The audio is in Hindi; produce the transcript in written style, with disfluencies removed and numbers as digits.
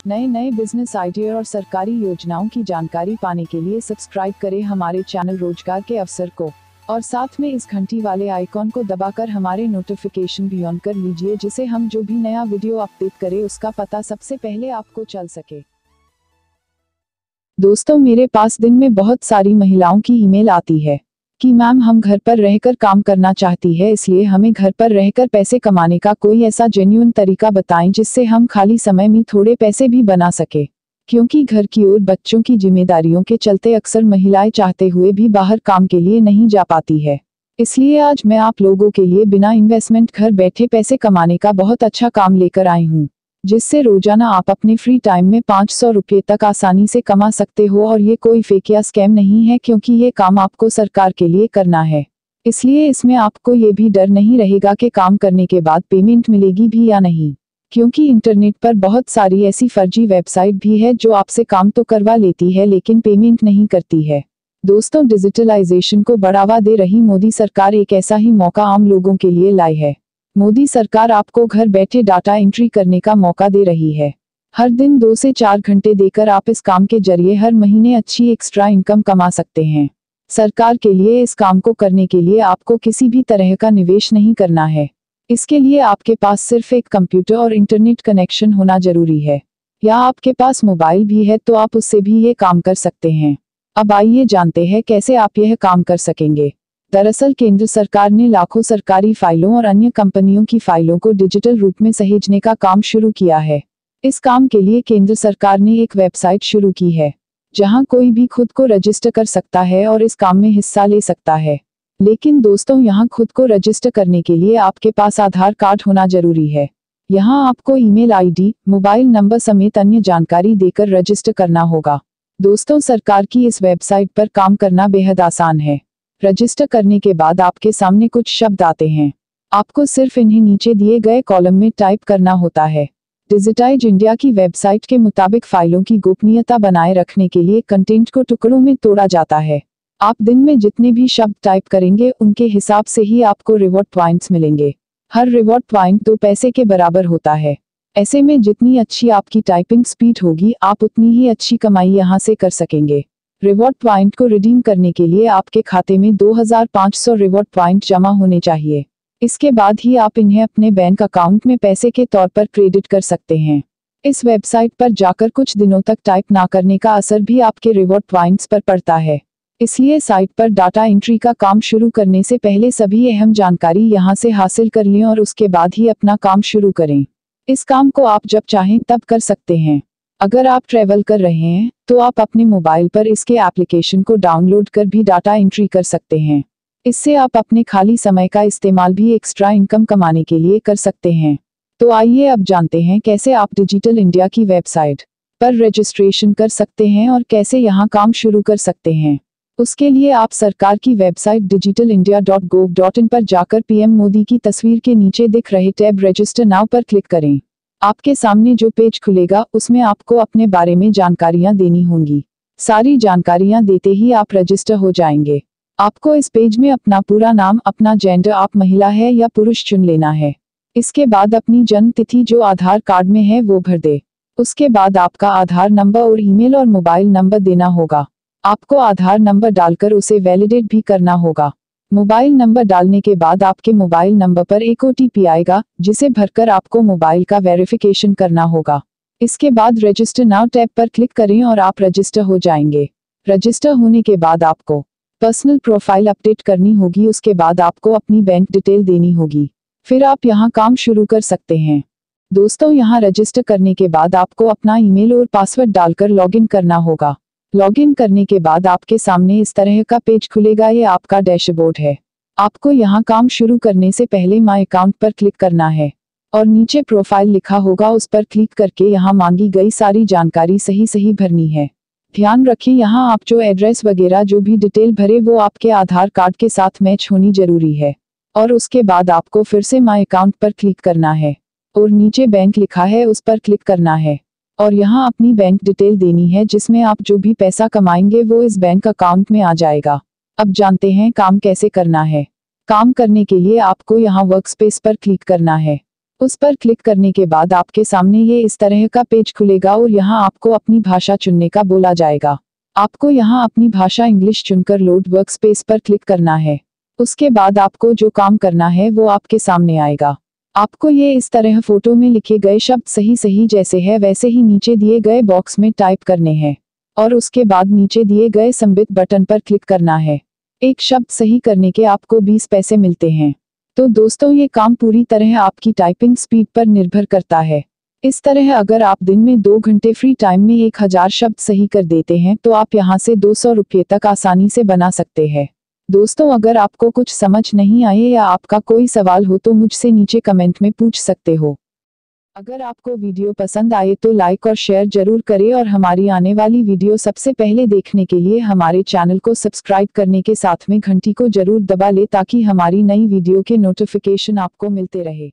नए नए बिजनेस आइडिया और सरकारी योजनाओं की जानकारी पाने के लिए सब्सक्राइब करें हमारे चैनल रोजगार के अवसर को और साथ में इस घंटी वाले आइकॉन को दबाकर हमारे नोटिफिकेशन भी ऑन कर लीजिए, जिसे हम जो भी नया वीडियो अपडेट करें उसका पता सबसे पहले आपको चल सके। दोस्तों, मेरे पास दिन में बहुत सारी महिलाओं की ईमेल आती है कि मैम हम घर पर रहकर काम करना चाहती है, इसलिए हमें घर पर रहकर पैसे कमाने का कोई ऐसा जेन्युइन तरीका बताएं जिससे हम खाली समय में थोड़े पैसे भी बना सके। क्योंकि घर की और बच्चों की जिम्मेदारियों के चलते अक्सर महिलाएं चाहते हुए भी बाहर काम के लिए नहीं जा पाती है। इसलिए आज मैं आप लोगों के लिए बिना इन्वेस्टमेंट घर बैठे पैसे कमाने का बहुत अच्छा काम लेकर आई हूँ, जिससे रोजाना आप अपने फ्री टाइम में 500 रुपये तक आसानी से कमा सकते हो। और ये कोई फेक या स्कैम नहीं है, क्योंकि ये काम आपको सरकार के लिए करना है। इसलिए इसमें आपको ये भी डर नहीं रहेगा कि काम करने के बाद पेमेंट मिलेगी भी या नहीं, क्योंकि इंटरनेट पर बहुत सारी ऐसी फर्जी वेबसाइट भी है जो आपसे काम तो करवा लेती है लेकिन पेमेंट नहीं करती है। दोस्तों, डिजिटलाइजेशन को बढ़ावा दे रही मोदी सरकार एक ऐसा ही मौका आम लोगों के लिए लाई है। मोदी सरकार आपको घर बैठे डाटा एंट्री करने का मौका दे रही है। हर दिन 2 से 4 घंटे देकर आप इस काम के जरिए हर महीने अच्छी एक्स्ट्रा इनकम कमा सकते हैं। सरकार के लिए इस काम को करने के लिए आपको किसी भी तरह का निवेश नहीं करना है। इसके लिए आपके पास सिर्फ एक कंप्यूटर और इंटरनेट कनेक्शन होना जरूरी है, या आपके पास मोबाइल भी है तो आप उससे भी ये काम कर सकते हैं। अब आइए जानते हैं कैसे आप यह काम कर सकेंगे। दरअसल केंद्र सरकार ने लाखों सरकारी फाइलों और अन्य कंपनियों की फाइलों को डिजिटल रूप में सहेजने का काम शुरू किया है। इस काम के लिए केंद्र सरकार ने एक वेबसाइट शुरू की है, जहां कोई भी खुद को रजिस्टर कर सकता है और इस काम में हिस्सा ले सकता है। लेकिन दोस्तों, यहाँ खुद को रजिस्टर करने के लिए आपके पास आधार कार्ड होना जरूरी है। यहाँ आपको ईमेल आईडी, मोबाइल नंबर समेत अन्य जानकारी देकर रजिस्टर करना होगा। दोस्तों, सरकार की इस वेबसाइट पर काम करना बेहद आसान है। रजिस्टर करने के बाद आपके सामने कुछ शब्द आते हैं। आपको सिर्फ इन्हें नीचे दिए गए कॉलम में टाइप करना होता है। डिजिटाइज इंडिया की वेबसाइट के मुताबिक फाइलों की गोपनीयता बनाए रखने के लिए कंटेंट को टुकड़ों में तोड़ा जाता है। आप दिन में जितने भी शब्द टाइप करेंगे उनके हिसाब से ही आपको रिवॉर्ड पॉइंट्स मिलेंगे। हर रिवॉर्ड पॉइंट 2 पैसे के बराबर होता है। ऐसे में जितनी अच्छी आपकी टाइपिंग स्पीड होगी, आप उतनी ही अच्छी कमाई यहाँ से कर सकेंगे। रिवॉर्ड पॉइंट को रिडीम करने के लिए आपके खाते में 2500 रिवॉर्ड पॉइंट जमा होने चाहिए। इसके बाद ही आप इन्हें अपने बैंक अकाउंट में पैसे के तौर पर क्रेडिट कर सकते हैं। इस वेबसाइट पर जाकर कुछ दिनों तक टाइप ना करने का असर भी आपके रिवॉर्ड पॉइंट्स पर पड़ता है। इसलिए साइट पर डाटा एंट्री का काम शुरू करने से पहले सभी अहम जानकारी यहाँ से हासिल कर लें और उसके बाद ही अपना काम शुरू करें। इस काम को आप जब चाहें तब कर सकते हैं। अगर आप ट्रैवल कर रहे हैं तो आप अपने मोबाइल पर इसके एप्लीकेशन को डाउनलोड कर भी डाटा एंट्री कर सकते हैं। इससे आप अपने खाली समय का इस्तेमाल भी एक्स्ट्रा इनकम कमाने के लिए कर सकते हैं। तो आइए अब जानते हैं कैसे आप डिजिटल इंडिया की वेबसाइट पर रजिस्ट्रेशन कर सकते हैं और कैसे यहाँ काम शुरू कर सकते हैं। उसके लिए आप सरकार की वेबसाइट digitalindia.gov.in पर जाकर पीएम मोदी की तस्वीर के नीचे दिख रहे टैब रजिस्टर नाउ पर क्लिक करें। आपके सामने जो पेज खुलेगा उसमें आपको अपने बारे में जानकारियां देनी होंगी। सारी जानकारियां देते ही आप रजिस्टर हो जाएंगे। आपको इस पेज में अपना पूरा नाम, अपना जेंडर, आप महिला है या पुरुष चुन लेना है। इसके बाद अपनी जन्म तिथि जो आधार कार्ड में है वो भर दे। उसके बाद आपका आधार नंबर और ईमेल और मोबाइल नंबर देना होगा। आपको आधार नंबर डालकर उसे वैलिडेट भी करना होगा। मोबाइल नंबर डालने के बाद आपके मोबाइल नंबर पर एक OTP आएगा, जिसे भरकर आपको मोबाइल का वेरिफिकेशन करना होगा। इसके बाद रजिस्टर नाउ टैब पर क्लिक करें और आप रजिस्टर हो जाएंगे। रजिस्टर होने के बाद आपको पर्सनल प्रोफाइल अपडेट करनी होगी। उसके बाद आपको अपनी बैंक डिटेल देनी होगी। फिर आप यहाँ काम शुरू कर सकते हैं। दोस्तों, यहाँ रजिस्टर करने के बाद आपको अपना ईमेल और पासवर्ड डालकर लॉगिन करना होगा। लॉगिन करने के बाद आपके सामने इस तरह का पेज खुलेगा। ये आपका डैशबोर्ड है। आपको यहाँ काम शुरू करने से पहले माय अकाउंट पर क्लिक करना है और नीचे प्रोफाइल लिखा होगा, उस पर क्लिक करके यहाँ मांगी गई सारी जानकारी सही भरनी है। ध्यान रखें, यहाँ आप जो एड्रेस वगैरह जो भी डिटेल भरे वो आपके आधार कार्ड के साथ मैच होनी जरूरी है। और उसके बाद आपको फिर से माय अकाउंट पर क्लिक करना है और नीचे बैंक लिखा है उस पर क्लिक करना है और यहाँ अपनी बैंक डिटेल देनी है, जिसमें आप जो भी पैसा कमाएंगे वो इस बैंक अकाउंट में आ जाएगा। अब जानते हैं काम कैसे करना है। काम करने के लिए आपको यहाँ वर्क स्पेस पर क्लिक करना है। उस पर क्लिक करने के बाद आपके सामने ये इस तरह का पेज खुलेगा और यहाँ आपको अपनी भाषा चुनने का बोला जाएगा। आपको यहाँ अपनी भाषा इंग्लिश चुनकर लोड वर्कस्पेस पर क्लिक करना है। उसके बाद आपको जो काम करना है वो आपके सामने आएगा। आपको ये इस तरह फोटो में लिखे गए शब्द सही सही जैसे है वैसे ही नीचे दिए गए बॉक्स में टाइप करने हैं और उसके बाद नीचे दिए गए सबमिट बटन पर क्लिक करना है। एक शब्द सही करने के आपको 20 पैसे मिलते हैं। तो दोस्तों ये काम पूरी तरह आपकी टाइपिंग स्पीड पर निर्भर करता है। इस तरह अगर आप दिन में 2 घंटे फ्री टाइम में 1000 शब्द सही कर देते हैं तो आप यहाँ से 200 रुपये तक आसानी से बना सकते हैं। दोस्तों अगर आपको कुछ समझ नहीं आए या आपका कोई सवाल हो तो मुझसे नीचे कमेंट में पूछ सकते हो। अगर आपको वीडियो पसंद आए तो लाइक और शेयर जरूर करें और हमारी आने वाली वीडियो सबसे पहले देखने के लिए हमारे चैनल को सब्सक्राइब करने के साथ में घंटी को जरूर दबा ले ताकि हमारी नई वीडियो के नोटिफिकेशन आपको मिलते रहे।